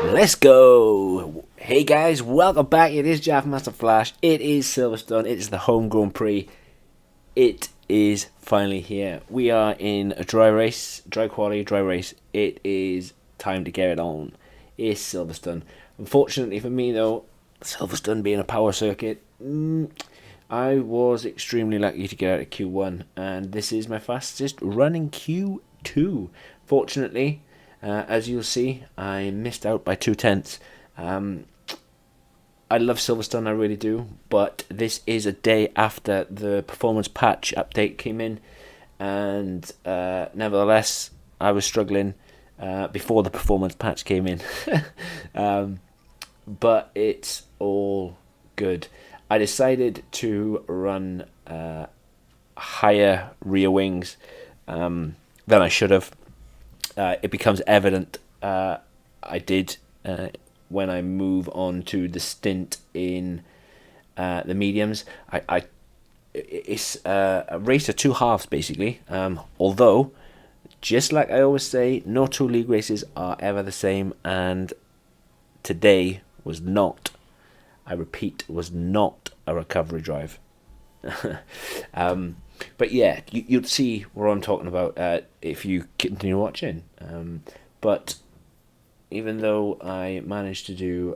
Let's go! Hey guys, welcome back. It is Jafmasterflash. It is Silverstone. It is the home Grand Prix. It is finally here. We are in a dry race, dry quality, dry race. It is time to get it on. It's Silverstone. Unfortunately for me though, Silverstone being a power circuit, I was extremely lucky to get out of Q1, and this is my fastest running Q2. Fortunately, as you'll see, I missed out by 2/10. I love Silverstone, I really do, but this is a day after the performance patch update came in, and nevertheless, I was struggling before the performance patch came in. But it's all good. I decided to run higher rear wings than I should have. It becomes evident I did when I move on to the stint in the mediums. It's a race of two halves basically. Although, just like I always say, no two league races are ever the same, and today was not, I repeat, was not a recovery drive. But yeah, you'd see what I'm talking about if you continue watching. But even though I managed to do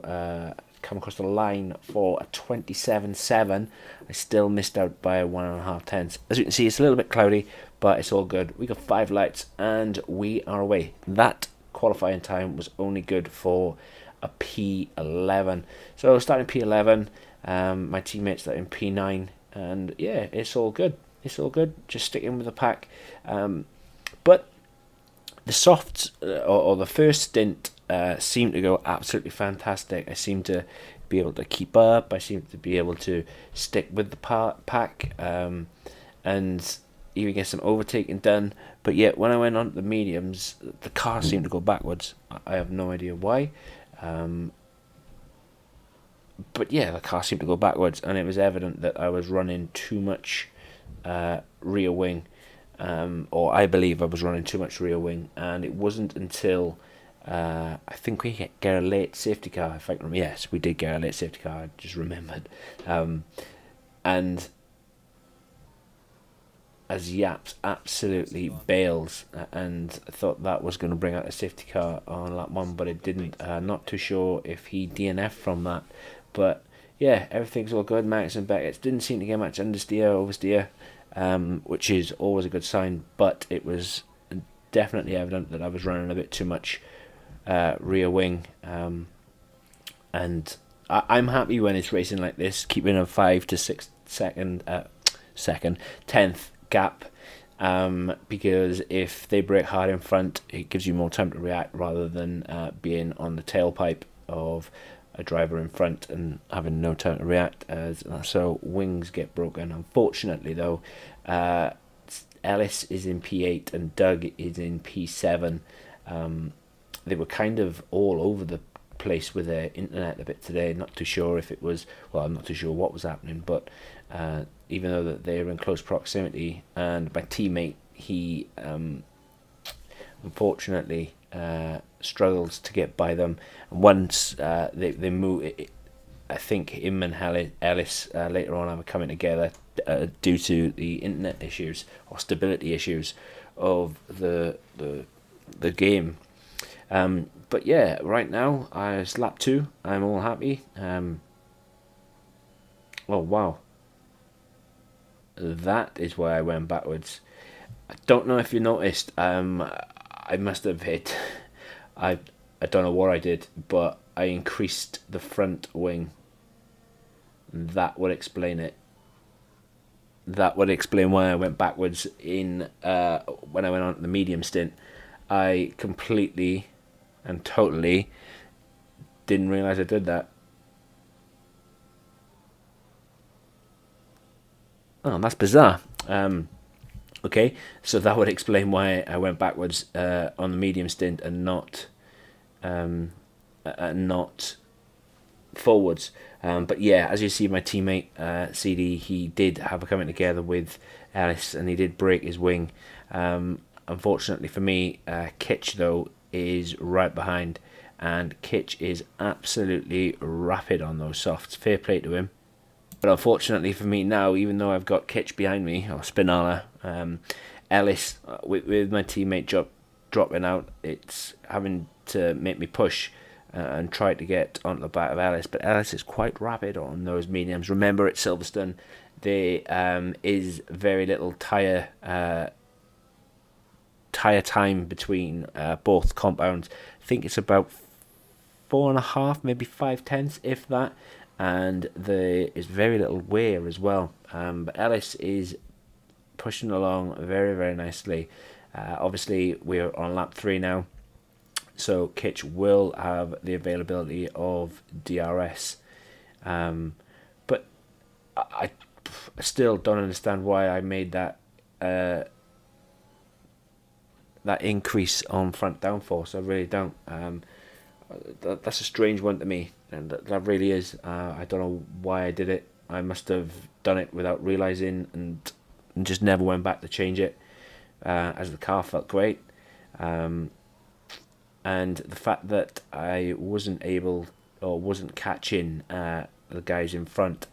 come across the line for a 27.7, I still missed out by 1.5 tenths. As you can see, it's a little bit cloudy, but it's all good. We got 5 lights and we are away. That qualifying time was only good for a P11. So starting P11, my teammates are in P9, and yeah, it's all good. It's all good. Just sticking with the pack. But the softs or the first stint seemed to go absolutely fantastic. I seemed to be able to keep up. I seemed to be able to stick with the pack, and even get some overtaking done. But yet, when I went on to the mediums, the car seemed to go backwards. I have no idea why. But yeah, the car seemed to go backwards, and it was evident that I was running too much rear wing, or I believe I was running too much rear wing, and it wasn't until I think we get a late safety car. If I can remember, yes, we did get a late safety car. I just remembered, and as Yaps absolutely bails, and I thought that was going to bring out a safety car on lap 1, but it didn't. Not too sure if he DNF'd from that, but yeah, everything's all good. Max and Beckett didn't seem to get much understeer, oversteer, which is always a good sign, but it was definitely evident that I was running a bit too much rear wing, and I'm happy when it's racing like this, keeping a 5 to 6 second, 10th gap, because if they brake hard in front, it gives you more time to react rather than being on the tailpipe of a driver in front and having no time to react, as so wings get broken. Unfortunately though, Ellis is in P8 and Doug is in P7. They were kind of all over the place with their internet a bit today. Not too sure if it was, well, I'm not too sure what was happening, but even though that they were in close proximity, and my teammate, he unfortunately struggles to get by them. And once they move, I think him and Ellis later on are coming together due to the internet issues or stability issues of the game. But yeah, right now it's lap 2. I'm all happy. Oh wow, that is why I went backwards. I don't know if you noticed. I must have hit. I don't know what I did, but I increased the front wing. That would explain it. That would explain why I went backwards in when I went on the medium stint. I completely and totally didn't realise I did that. Oh, that's bizarre. Okay, so that would explain why I went backwards on the medium stint and not forwards. But yeah, as you see, my teammate CD, he did have a coming together with Alice, and he did break his wing. Unfortunately for me, Kitch though is right behind, and Kitch is absolutely rapid on those softs. Fair play to him. But unfortunately for me now, even though I've got Kitch behind me, or Spinala, Ellis, with my teammate dropping out, it's having to make me push and try to get onto the back of Ellis. But Ellis is quite rapid on those mediums. Remember, at Silverstone, there is very little tyre time between both compounds. I think it's about 4.5, maybe 5/10, if that. And there is very little wear as well. But Ellis is pushing along very, very nicely. Obviously, we're on lap 3 now, so Kitch will have the availability of DRS. But I still don't understand why I made that increase on front downforce. I really don't. That's a strange one to me, and that really is. I don't know why I did it. I must have done it without realising and just never went back to change it, as the car felt great. And the fact that I wasn't catching the guys in front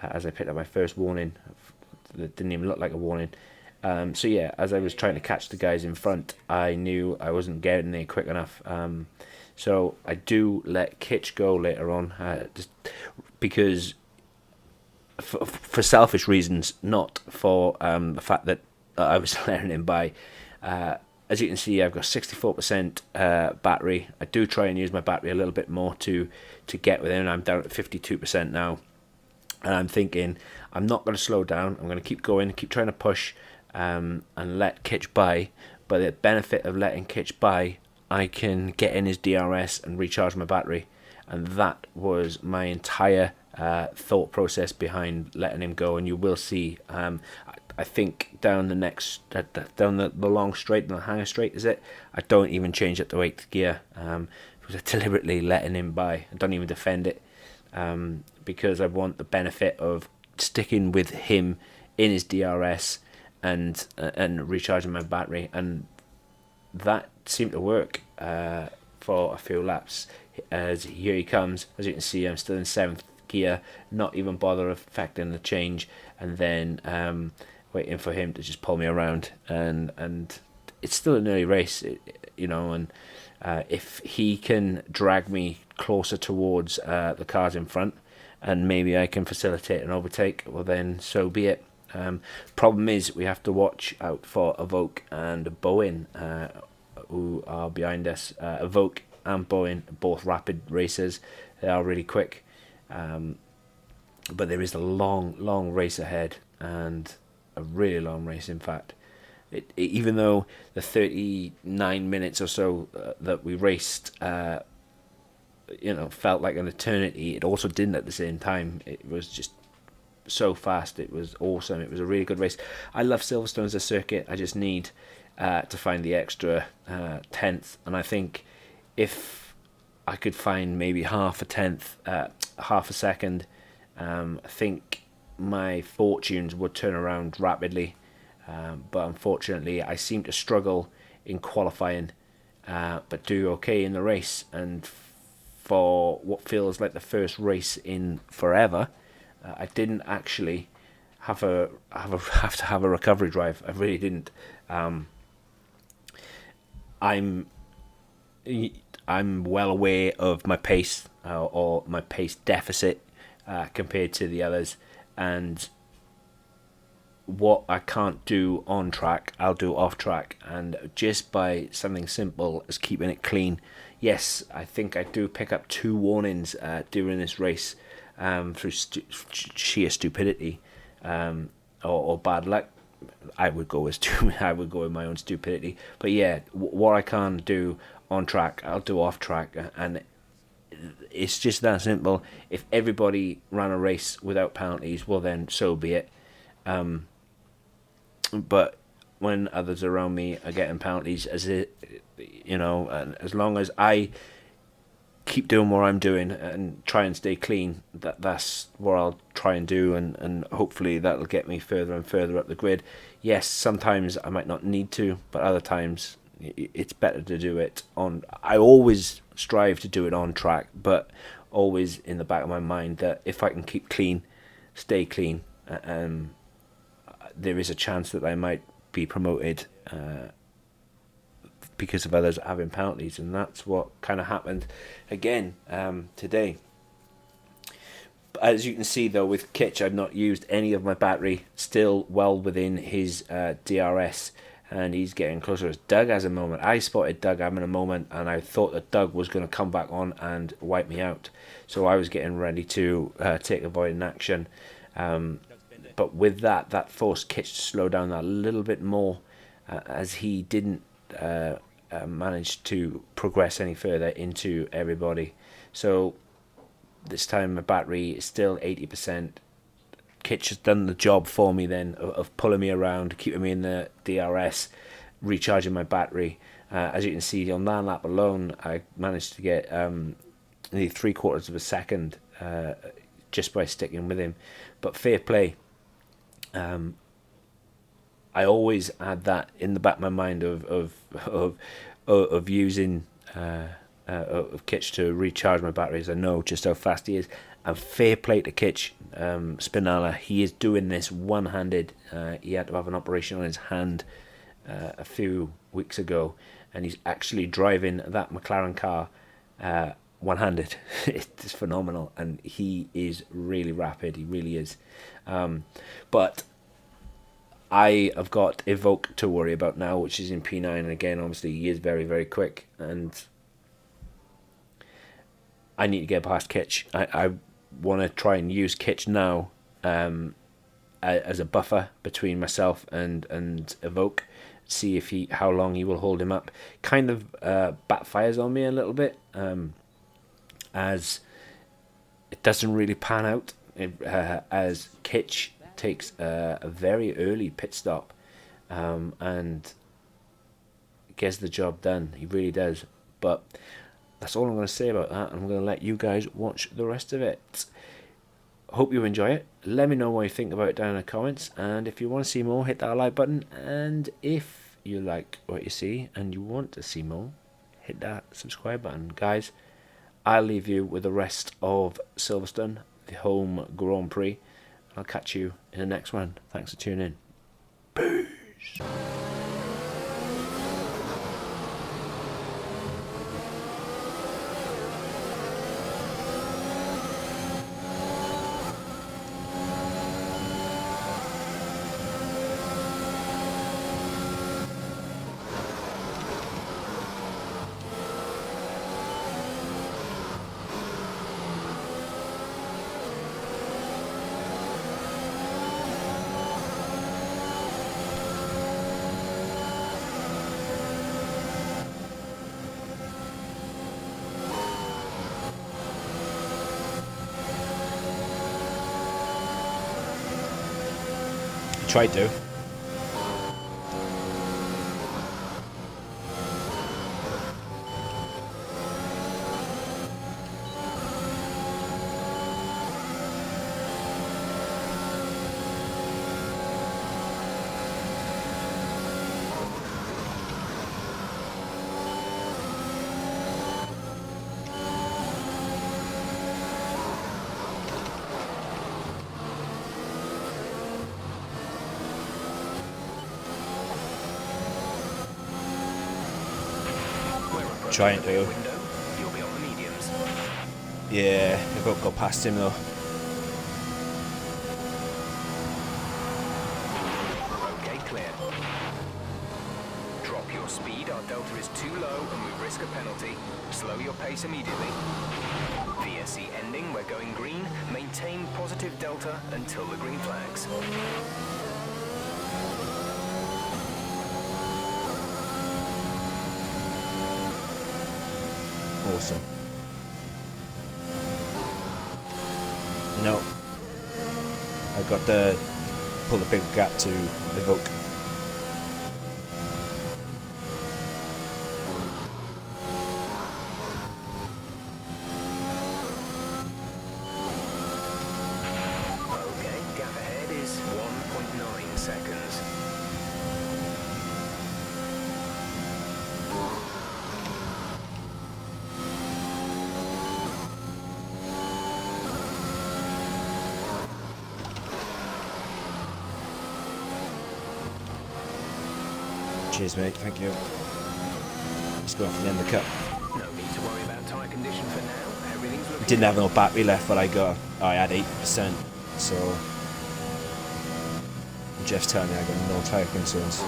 as I picked up my first warning, that didn't even look like a warning. So yeah, as I was trying to catch the guys in front, I knew I wasn't getting there quick enough. So I do let Kitch go later on, just because for selfish reasons, not for the fact that I was letting him by. As you can see, I've got 64% battery. I do try and use my battery a little bit more to get within. I'm down at 52% now. And I'm thinking, I'm not going to slow down. I'm going to keep going, keep trying to push and let Kitch by. But the benefit of letting Kitch by, I can get in his DRS and recharge my battery. And that was my entire thought process behind letting him go. And you will see, I think down the long straight, the hanger straight, is it? I don't even change it to 8th gear, because I deliberately letting him by. I don't even defend it, because I want the benefit of sticking with him in his DRS and recharging my battery, and that seemed to work for a few laps. As here he comes, as you can see, I'm still in 7th gear, not even bother affecting the change, and then waiting for him to just pull me around, and it's still an early race, and if he can drag me closer towards the cars in front, and maybe I can facilitate an overtake, well then so be it. Problem is, we have to watch out for Evoke and Bowen, who are behind us. Evoke and Bowen, both rapid racers. They are really quick, but there is a long race ahead, and a really long race, in fact. Even though the 39 minutes or so that we raced felt like an eternity, it also didn't at the same time. It was just so fast. It was awesome. It was a really good race. I love Silverstone as a circuit. I just need to find the extra 10th, and I think if I could find maybe half a 10th, half a second, I think my fortunes would turn around rapidly. But unfortunately, I seem to struggle in qualifying, but do okay in the race. And for what feels like the first race in forever, I didn't actually have to have a recovery drive. I really didn't. I'm well aware of my pace or my pace deficit compared to the others, and what I can't do on track, I'll do off track, and just by something simple as keeping it clean. Yes, I think I do pick up 2 warnings during this race through sheer stupidity or bad luck. I would go with my own stupidity. But yeah, what I can't do on track, I'll do off track, and it's just that simple. If everybody ran a race without penalties, well then so be it. But when others around me are getting penalties, and as long as I keep doing what I'm doing and try and stay clean, that's what I'll try and do, and hopefully that'll get me further and further up the grid. Yes, sometimes I might not need to, but other times it's better to do it on. I always strive to do it on track, but always in the back of my mind that if I can keep clean, stay clean, there is a chance that I might be promoted because of others having penalties, and that's what kind of happened again today. As you can see though, with Kitch, I've not used any of my battery, still well within his DRS, and he's getting closer. Doug has a moment. I spotted Doug having a moment, and I thought that Doug was going to come back on and wipe me out, so I was getting ready to take avoiding action, but with that forced Kitch to slow down a little bit more, as he didn't manage to progress any further into everybody. So this time my battery is still 80%. Kitch has done the job for me then of pulling me around, keeping me in the DRS, recharging my battery. As you can see on that lap alone, I managed to get nearly 3/4 of a second just by sticking with him. But fair play. I always had that in the back of my mind of using of Kitch to recharge my batteries. I know just how fast he is, and fair play to Kitch. Spinella, he is doing this one-handed. He had to have an operation on his hand a few weeks ago, and he's actually driving that McLaren car one-handed. It's phenomenal, and he is really rapid. He really is. But I have got Evoke to worry about now, which is in P9, and again, obviously, he is very, very quick, and I need to get past Kitch. I want to try and use Kitch now as a buffer between myself and Evoke, see if how long he will hold him up. Kind of backfires on me a little bit, as it doesn't really pan out, as Kitch takes a very early pit stop and gets the job done. He really does. But that's all I'm going to say about that. I'm going to let you guys watch the rest of it. Hope you enjoy it. Let me know what you think about it down in the comments, and if you want to see more, hit that like button, and if you like what you see and you want to see more, hit that subscribe button. Guys, I'll leave you with the rest of Silverstone, the home Grand Prix. I'll catch you in the next one. Thanks for tuning in. Peace. Tried to. Trying to. You'll be on the mediums. Yeah, I got past him though. Okay, clear. Drop your speed, our delta is too low and we risk a penalty. Slow your pace immediately. VSC ending, we're going green. Maintain positive delta until the green flags. Awesome. No. I got to pull the big gap to Evoke. Okay, gap ahead is 1.9 seconds. Cheers, mate. Thank you. Let's go off the end of the cup. No need to worry about tyre condition for now. Everything's looking Didn't have no battery left, but I had 80%. So Jeff's telling me I got no tyre concerns.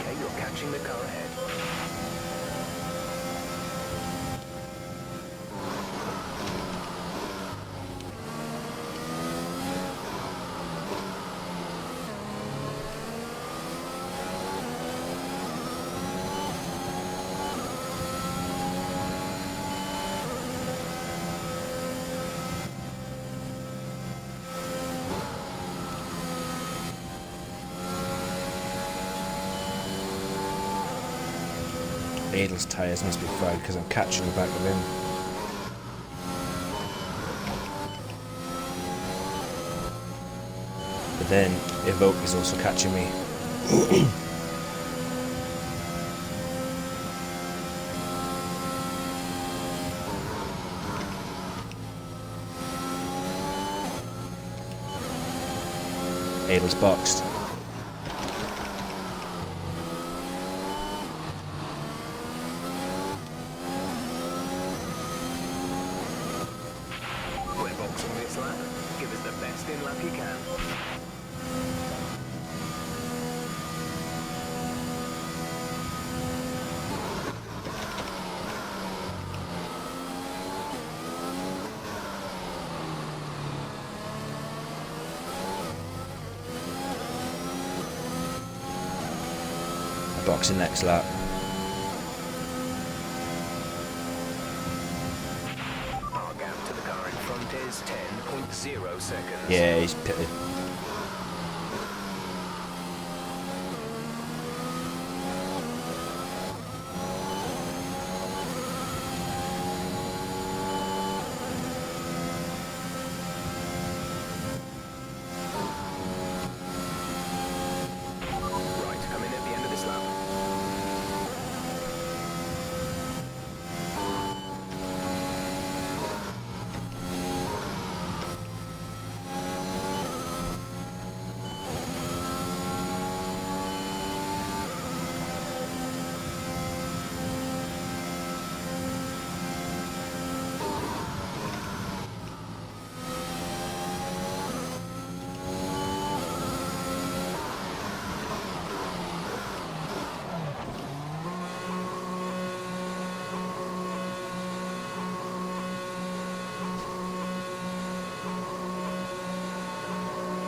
okay. You're catching the car ahead. Adel's tyres must be fried because I'm catching the back of him. But then Evoke is also catching me. Adel's boxed. We're boxing this lap. Give us the best in lap you can. Boxing next lap. Our gap to the car in front is 10.0 seconds. Yeah, he's pitted. Right, come in at the end of this lap.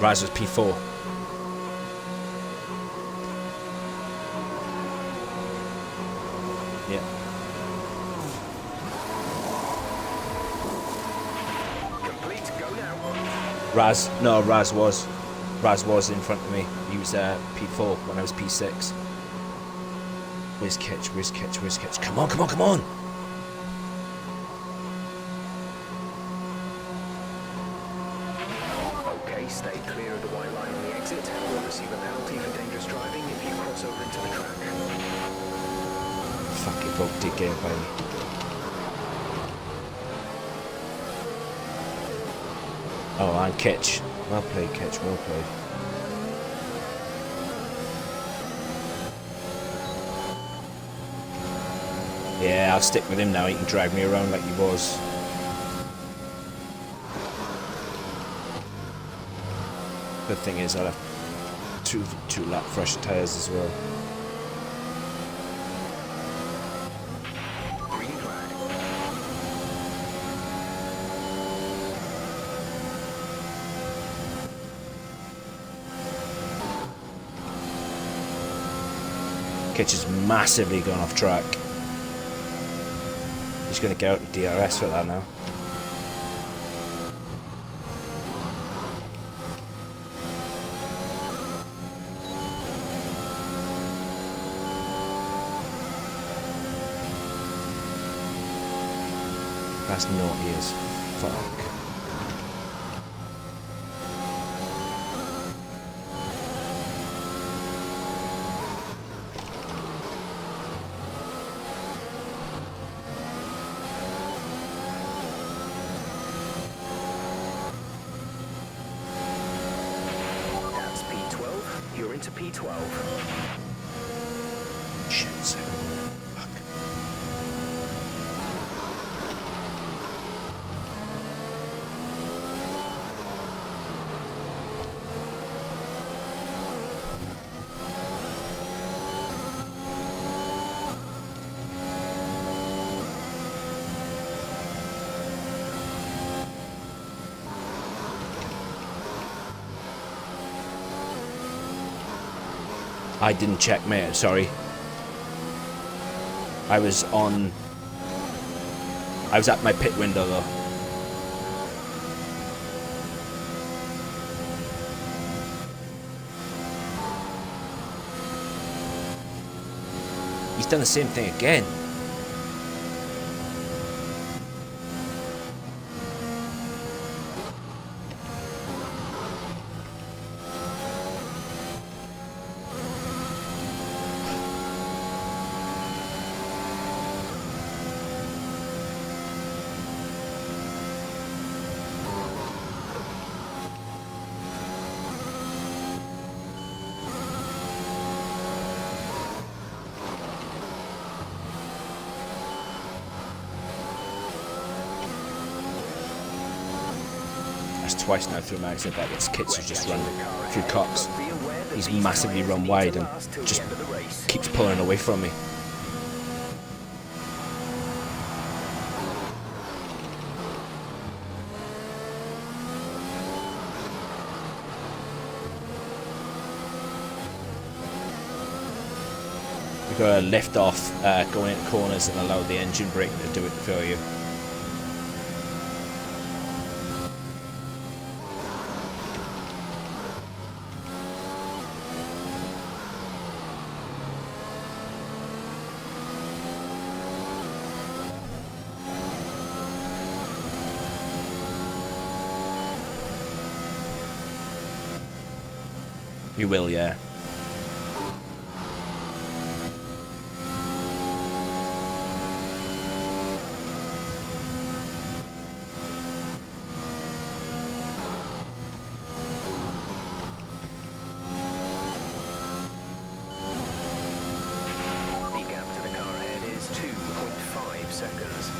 Rise was P4. Yeah. Complete, go now. Raz was in front of me. He was P4 when I was P6. Where's Kitch? Come on! Okay, stay clear of the white line on the exit. We'll receive a penalty for dangerous driving if you cross over into the track. Fucking Vogue did get by me. Oh, and Kitch. Well played, Kitch. Well played. Yeah, I'll stick with him now. He can drag me around like he was. Good thing is I'll have two lap fresh tyres as well. Green flag. Kitch has massively gone off track. He's going to get out the DRS for that now. That's naughty as fuck. into P12. Shit, fuck. I didn't check, mate, sorry. I was at my pit window though. He's done the same thing again. Twice now through my accident that this kits has just run through Cox. He's massively run wide and just keeps pulling away from me. You've got to lift off going into corners and allow the engine braking to do it for you. You will, yeah. The gap to the car ahead is 2.5 seconds.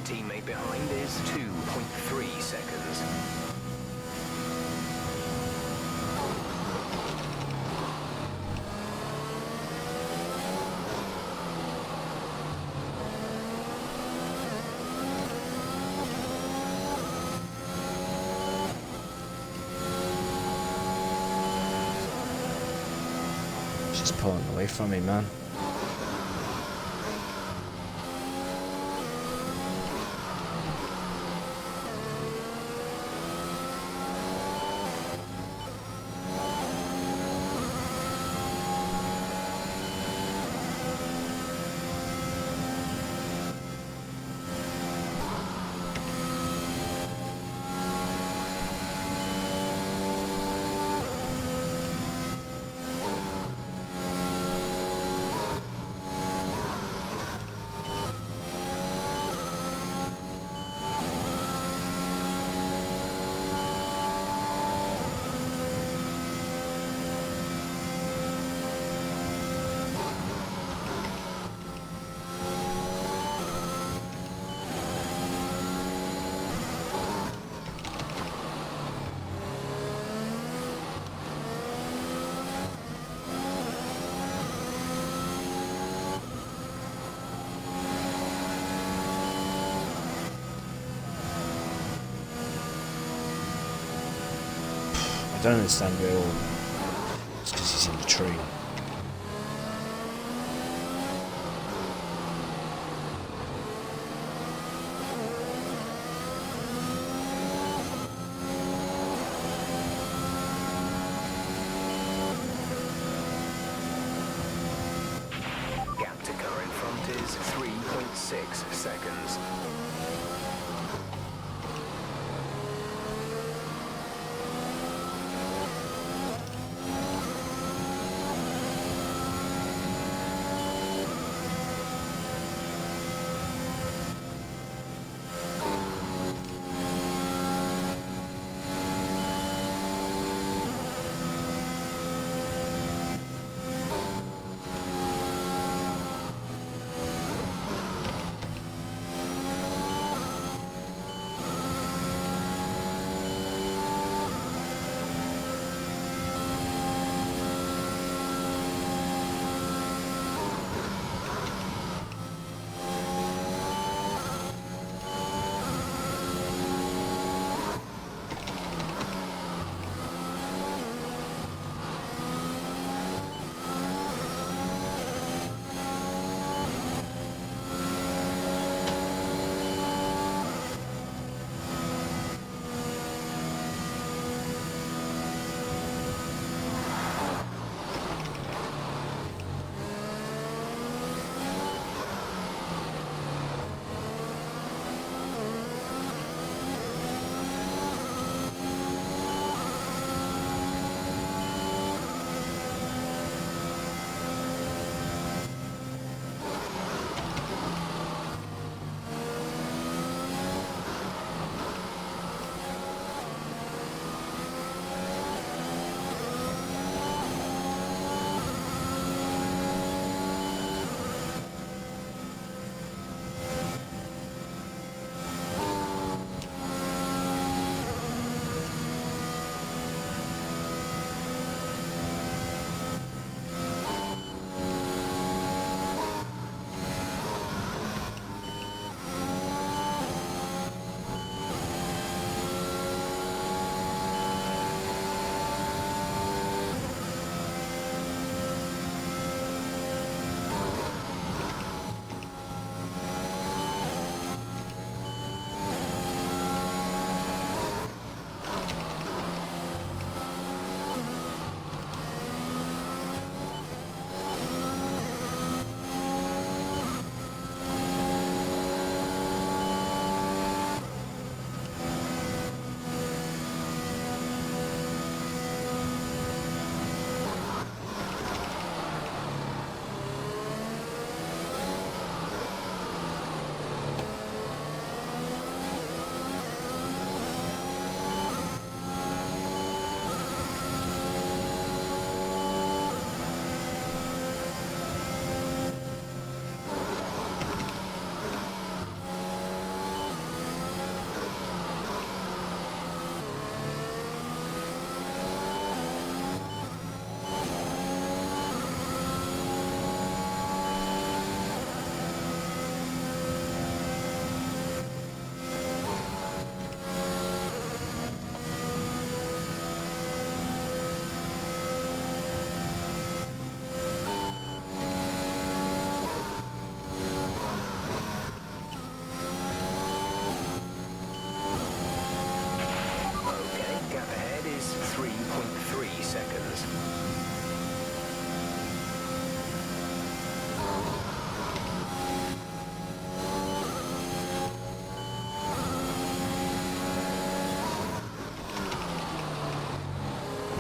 Teammate behind is 2.3 seconds. Just pulling away from me, man. I don't understand where all. It's because he's in the tree. Gap to car in front is 3.6 seconds.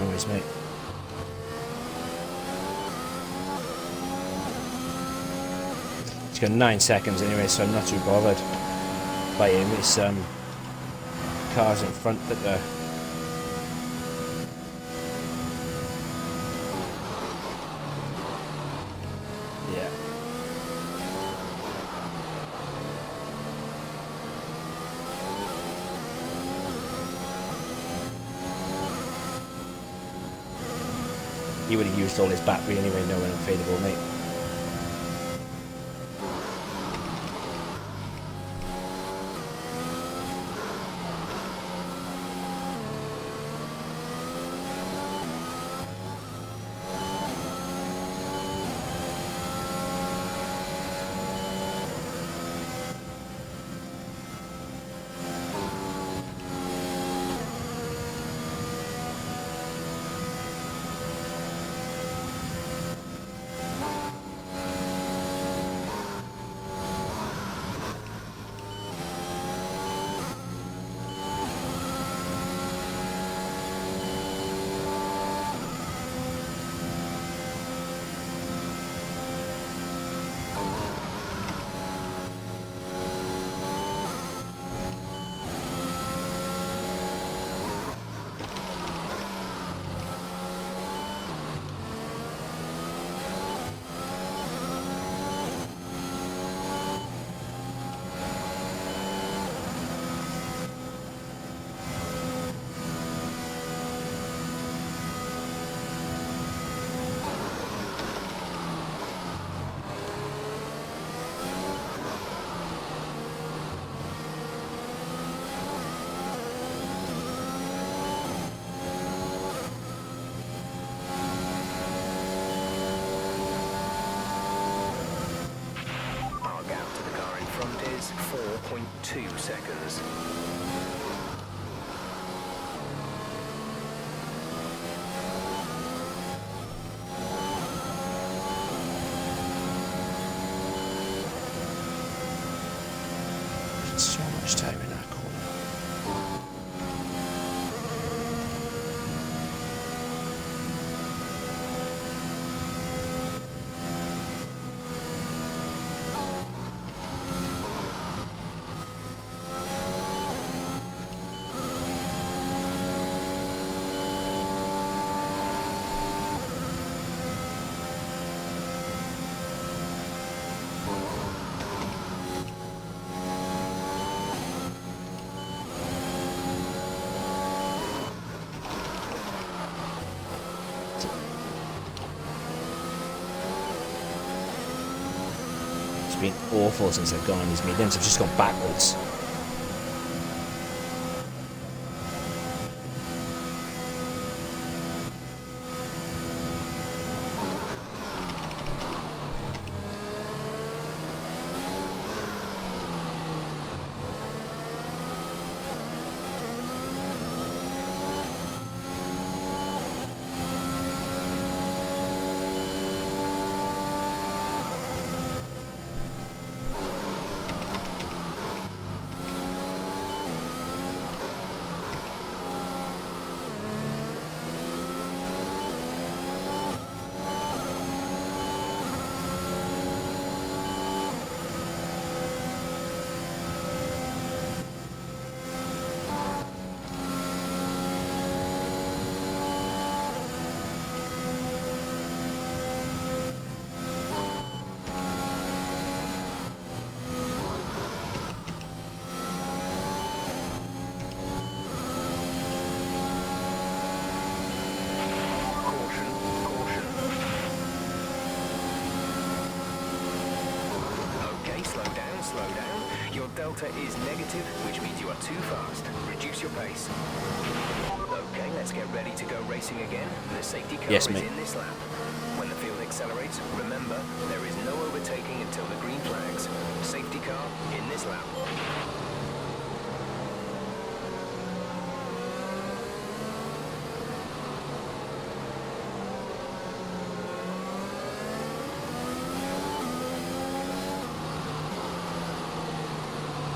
Always, mate. It's got 9 seconds anyway, so I'm not too bothered by him. It's cars in front that are he would have used all his battery anyway, knowing I'm fadable, mate. is 4.2 seconds. So much time in that corner. Been awful since I've gone on these mediums. I've just gone backwards. Delta is negative, which means you are too fast. Reduce your pace. Okay, let's get ready to go racing again. The safety car is in this lap. When the field accelerates, remember, there is no overtaking until the green flags. Safety car in this lap.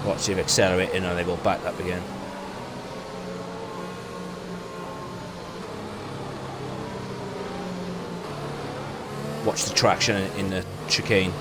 Watch him accelerating and they will back up again. Watch the traction in the chicane.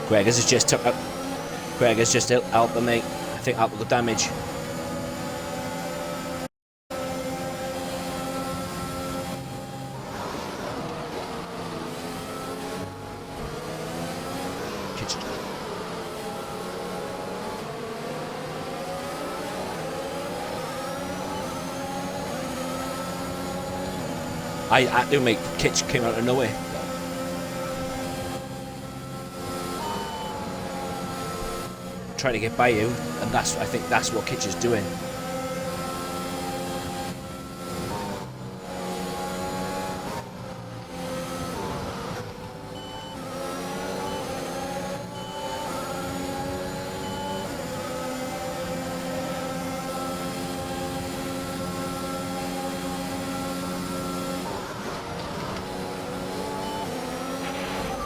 Greg has just took up. Greg has just out the mate. I think out the damage. I do make Kitch came out of nowhere. Trying to get by you, and I think that's what Kitch is doing.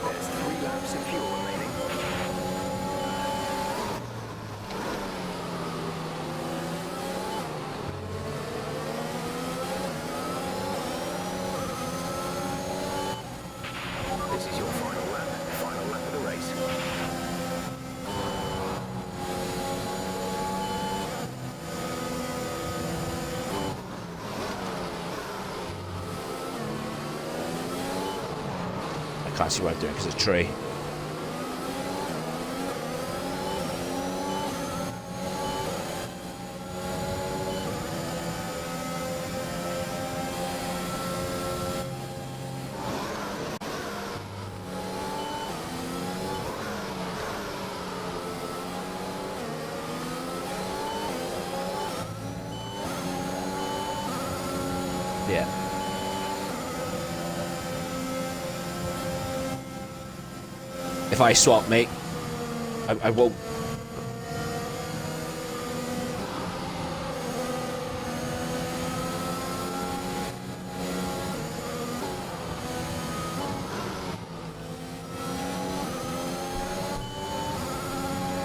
There's 3 laps of fuel remaining. This is your final lap of the race. I can't see what I'm doing because of the tree. Yeah. If I swap, mate, I won't.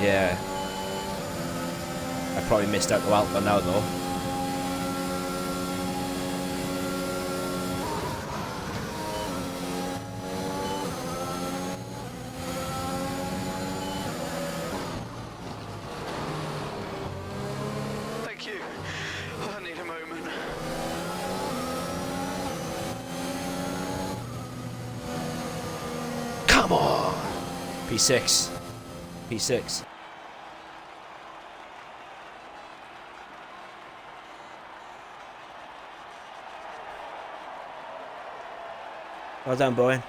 Yeah. I probably missed out the Alpha now, though. Thank you. I need a moment. Come on! P6. P6. Well done, Bowen.